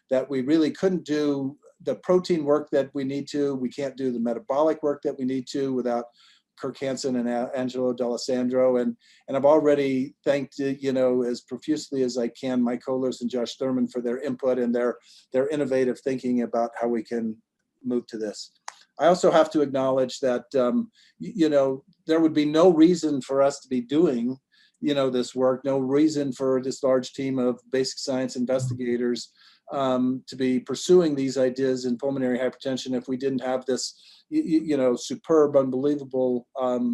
S3: that we really couldn't do the protein work that we need to. We can't do the metabolic work that we need to without Kirk Hansen and Angelo D'Alessandro, and I've already thanked as profusely as I can Mike Hollers and Josh Thurman for their input and their innovative thinking about how we can move to this. I also have to acknowledge that there would be no reason for us to be doing this work, no reason for this large team of basic science investigators to be pursuing these ideas in pulmonary hypertension if we didn't have this superb, unbelievable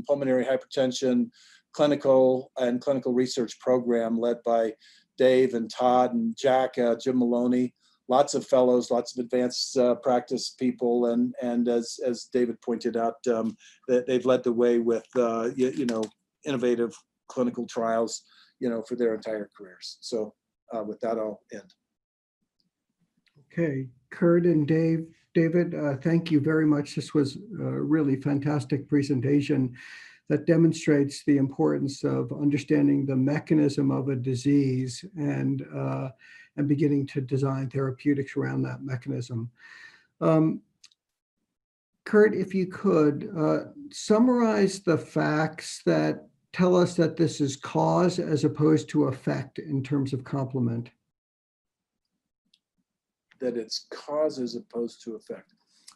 S3: pulmonary hypertension clinical research program led by Dave and Todd and Jack, Jim Maloney, lots of fellows, lots of advanced practice people, and as David pointed out, that they've led the way with innovative clinical trials, for their entire careers. So with that, I'll end.
S1: Okay, Kurt and David, thank you very much. This was a really fantastic presentation that demonstrates the importance of understanding the mechanism of a disease and beginning to design therapeutics around that mechanism. Kurt, if you could summarize the facts that tell us that this is cause as opposed to effect in terms of complement.
S3: That it's cause as opposed to effect.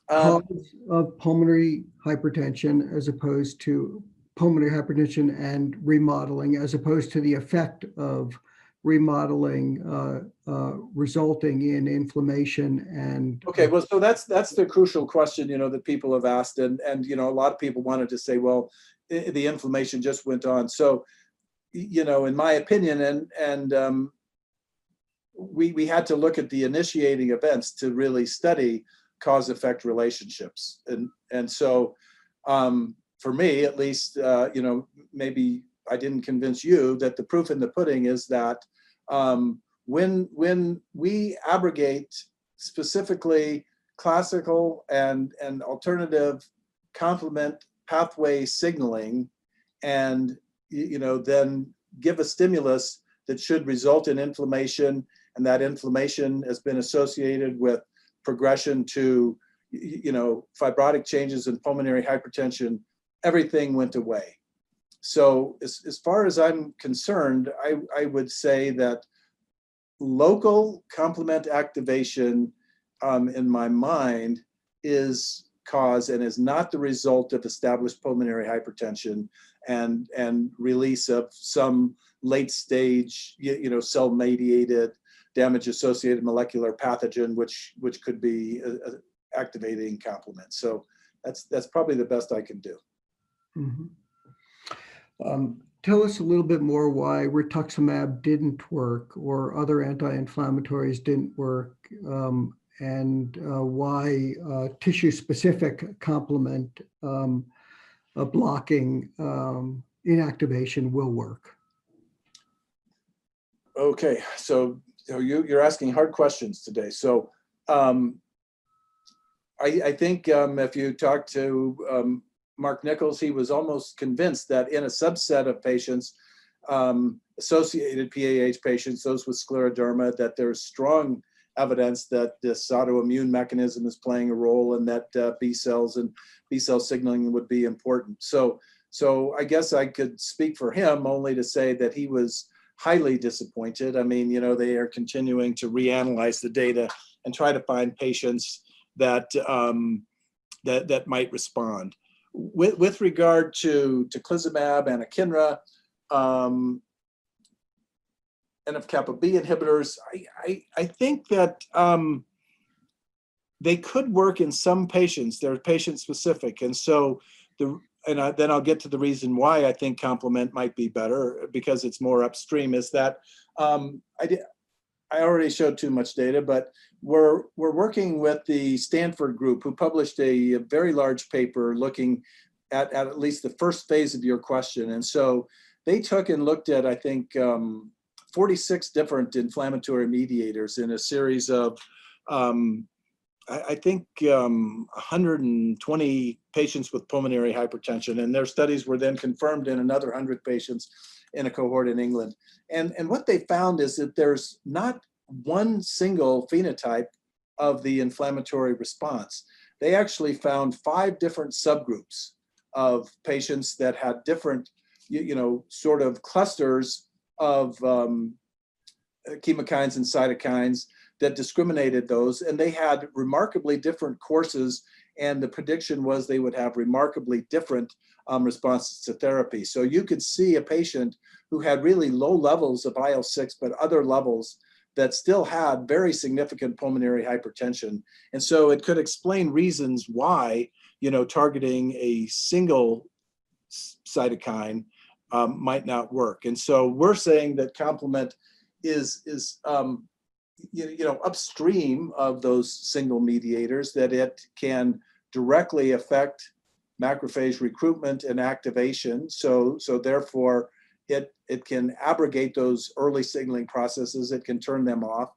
S1: Cause of pulmonary hypertension as opposed to pulmonary hypertension and remodeling, as opposed to the effect of remodeling resulting in inflammation and.
S3: Okay, well, so that's the crucial question, that people have asked, and a lot of people wanted to say, well, the inflammation just went on. So, in my opinion, and we had to look at the initiating events to really study cause-effect relationships, and so for me, at least, maybe I didn't convince you that the proof in the pudding is that when we abrogate specifically classical and alternative complement pathway signaling, and then give a stimulus that should result in inflammation, and that inflammation has been associated with progression to fibrotic changes in pulmonary hypertension, everything went away. So as far as I'm concerned, I would say that local complement activation in my mind is cause and is not the result of established pulmonary hypertension and release of some late stage cell mediated damage associated molecular pathogen which could be activating complement. So that's probably the best I can do.
S1: Mm-hmm. Tell us a little bit more why Rituximab didn't work or other anti-inflammatories didn't work, and why tissue-specific complement blocking inactivation will work.
S3: Okay, so you're asking hard questions today. So I think if you talk to Mark Nichols, he was almost convinced that in a subset of patients, associated PAH patients, those with scleroderma, that there's strong evidence that this autoimmune mechanism is playing a role and that B cells and B cell signaling would be important. So I guess I could speak for him only to say that he was highly disappointed. I mean, they are continuing to reanalyze the data and try to find patients that that might respond. With regard to teclistamab and anakinra, NF-kappa B inhibitors, I think that they could work in some patients. They're patient specific, and so then I'll get to the reason why I think complement might be better because it's more upstream. Is that I already showed too much data, but we're working with the Stanford group who published a very large paper looking at least the first phase of your question. And so they took and looked at, I think, 46 different inflammatory mediators in a series of, I think, 120 patients with pulmonary hypertension. And their studies were then confirmed in another 100 patients in a cohort in England. And what they found is that there's not one single phenotype of the inflammatory response. They actually found 5 different subgroups of patients that had different, sort of clusters of chemokines and cytokines that discriminated those. And they had remarkably different courses. And the prediction was they would have remarkably different responses to therapy. So you could see a patient who had really low levels of IL-6, but other levels that still had very significant pulmonary hypertension. And so it could explain reasons why, targeting a single cytokine might not work. And so we're saying that complement is upstream of those single mediators, that it can directly affect macrophage recruitment and activation. So therefore, it can abrogate those early signaling processes. It can turn them off.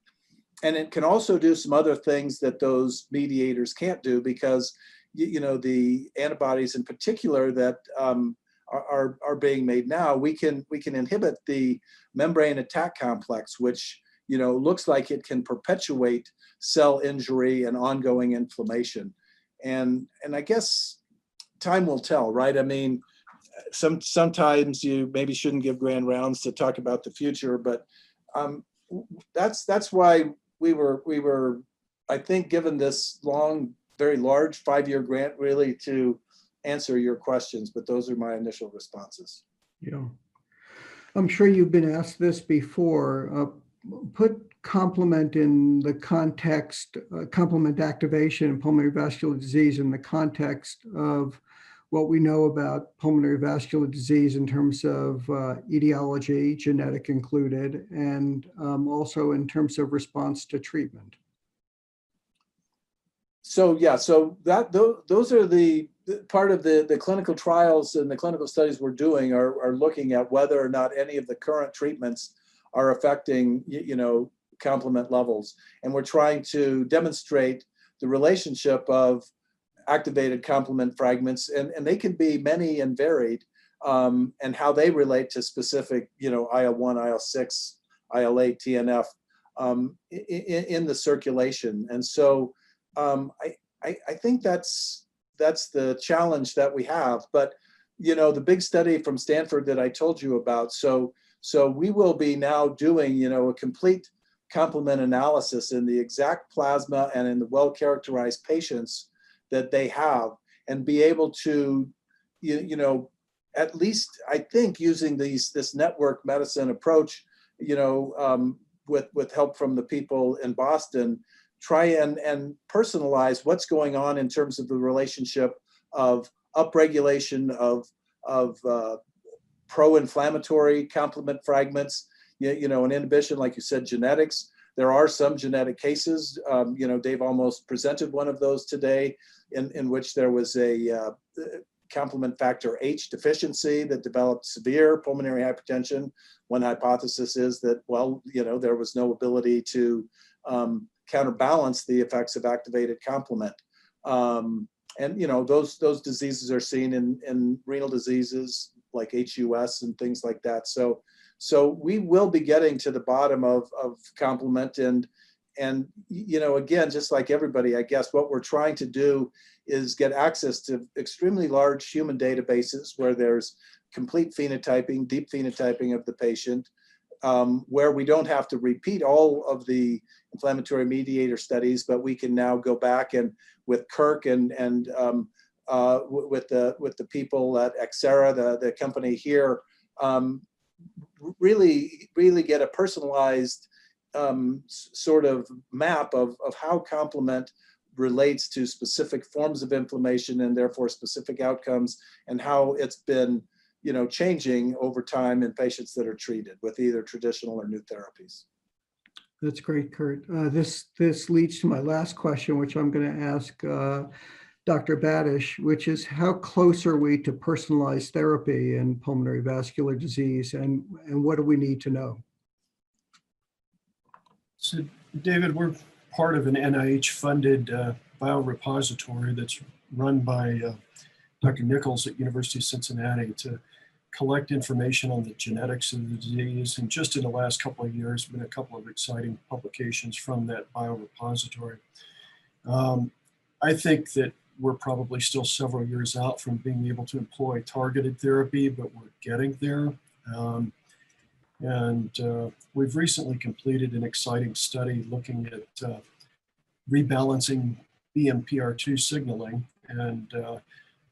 S3: And it can also do some other things that those mediators can't do, because the antibodies in particular that are being made now, we can inhibit the membrane attack complex, which looks like it can perpetuate cell injury and ongoing inflammation. And I guess time will tell, right? I mean, sometimes you maybe shouldn't give grand rounds to talk about the future, but that's why we were, I think, given this long, very large 5-year grant, really to answer your questions. But those are my initial responses.
S1: Yeah, I'm sure you've been asked this before. Put complement in the context, complement activation in pulmonary vascular disease in the context of what we know about pulmonary vascular disease in terms of etiology, genetic included, and also in terms of response to treatment.
S3: So yeah, so those are the part of the clinical trials and the clinical studies we're doing are looking at whether or not any of the current treatments are affecting complement levels, and we're trying to demonstrate the relationship of activated complement fragments, and they can be many and varied, and how they relate to specific IL-1, IL-6, IL-8, TNF in the circulation. And so I think that's the challenge that we have. But the big study from Stanford that I told you about, so we will be now doing a complete complement analysis in the exact plasma and in the well-characterized patients that they have, and be able to at least, I think, using this network medicine approach, with help from the people in Boston, try and personalize what's going on in terms of the relationship of upregulation of pro-inflammatory complement fragments, an inhibition, like you said, genetics. There are some genetic cases. Dave almost presented one of those today, in which there was a complement factor H deficiency that developed severe pulmonary hypertension. One hypothesis is that, there was no ability to counterbalance the effects of activated complement. And those diseases are seen in renal diseases like HUS and things like that. So we will be getting to the bottom of complement, and again, just like everybody, I guess what we're trying to do is get access to extremely large human databases where there's complete phenotyping, deep phenotyping of the patient, where we don't have to repeat all of the inflammatory mediator studies, but we can now go back and with Kirk and with the people at Xera, the company here, really get a personalized sort of map of how complement relates to specific forms of inflammation and therefore specific outcomes, and how it's been changing over time in patients that are treated with either traditional or new therapies.
S1: That's great, Kurt. This leads to my last question, which I'm going to ask Dr. Badesch, which is, how close are we to personalized therapy in pulmonary vascular disease, and what do we need to know?
S2: So, David, we're part of an NIH-funded biorepository that's run by Dr. Nichols at University of Cincinnati to collect information on the genetics of the disease. And just in the last couple of years, been a couple of exciting publications from that biorepository. I think that we're probably still several years out from being able to employ targeted therapy, but we're getting there. We've recently completed an exciting study looking at rebalancing BMPR2 signaling. And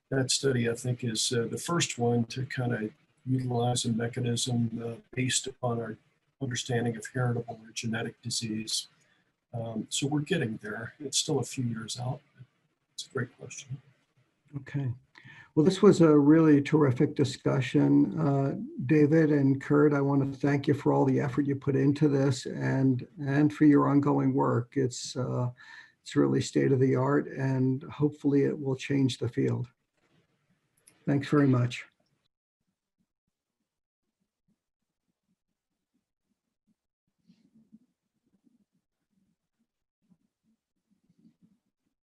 S2: that study, I think, is the first one to kind of utilize a mechanism based upon our understanding of heritable or genetic disease. So we're getting there. It's still a few years out. It's a great question.
S1: Okay. Well, this was a really terrific discussion. David and Kurt, I want to thank you for all the effort you put into this and for your ongoing work. It's really state of the art, and hopefully it will change the field. Thanks very much.